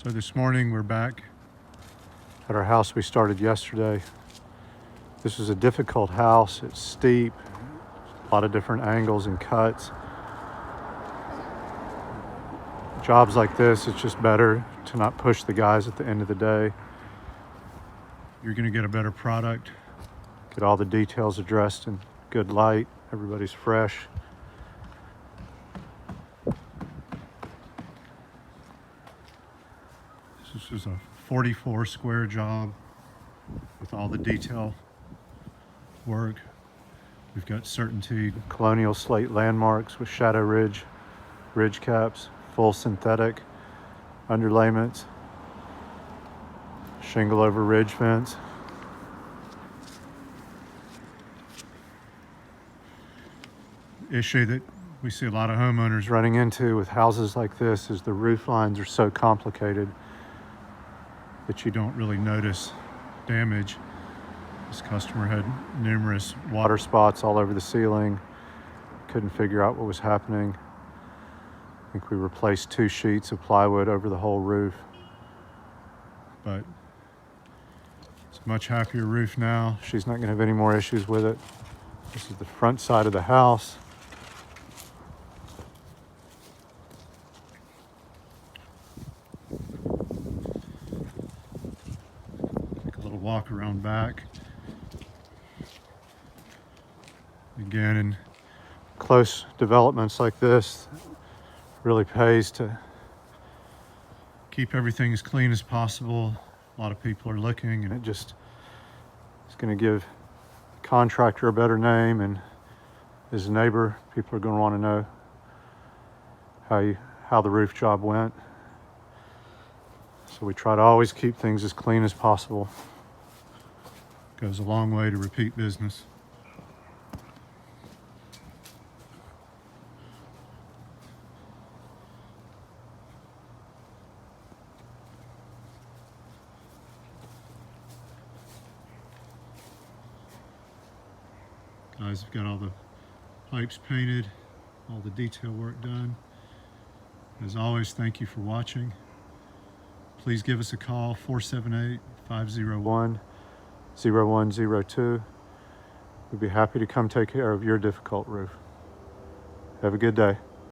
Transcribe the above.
So this morning we're back at our house we started yesterday. This is a difficult house. It's steep, a lot of different angles and cuts. Jobs like this, it's just better to not push the guys at the end of the day. You're gonna get a better product, get all the details addressed in good light, everybody's fresh. This is a 44 square job with all the detail work. We've got Certainty colonial slate landmarks with shadow ridge caps, full synthetic underlayments, shingle over ridge fence. Issue that we see a lot of homeowners running into with houses like this is the roof lines are so complicated that you don't really notice damage. This customer had numerous water spots all over the ceiling. Couldn't figure out what was happening. I think we replaced 2 sheets of plywood over the whole roof. But it's a much happier roof now. She's not gonna have any more issues with it. This is the front side of the house. Take a little walk around back. Again, in close developments like this, really pays to keep everything as clean as possible. A lot of people are looking, and it's going to give the contractor a better name, and as a neighbor, people are going to want to know how the roof job went. So we try to always keep things as clean as possible. Goes a long way to repeat business. Guys have got all the pipes painted, all the detail work done. As always, thank you for watching. Please give us a call, 478-501-0102. We'd be happy to come take care of your difficult roof. Have a good day.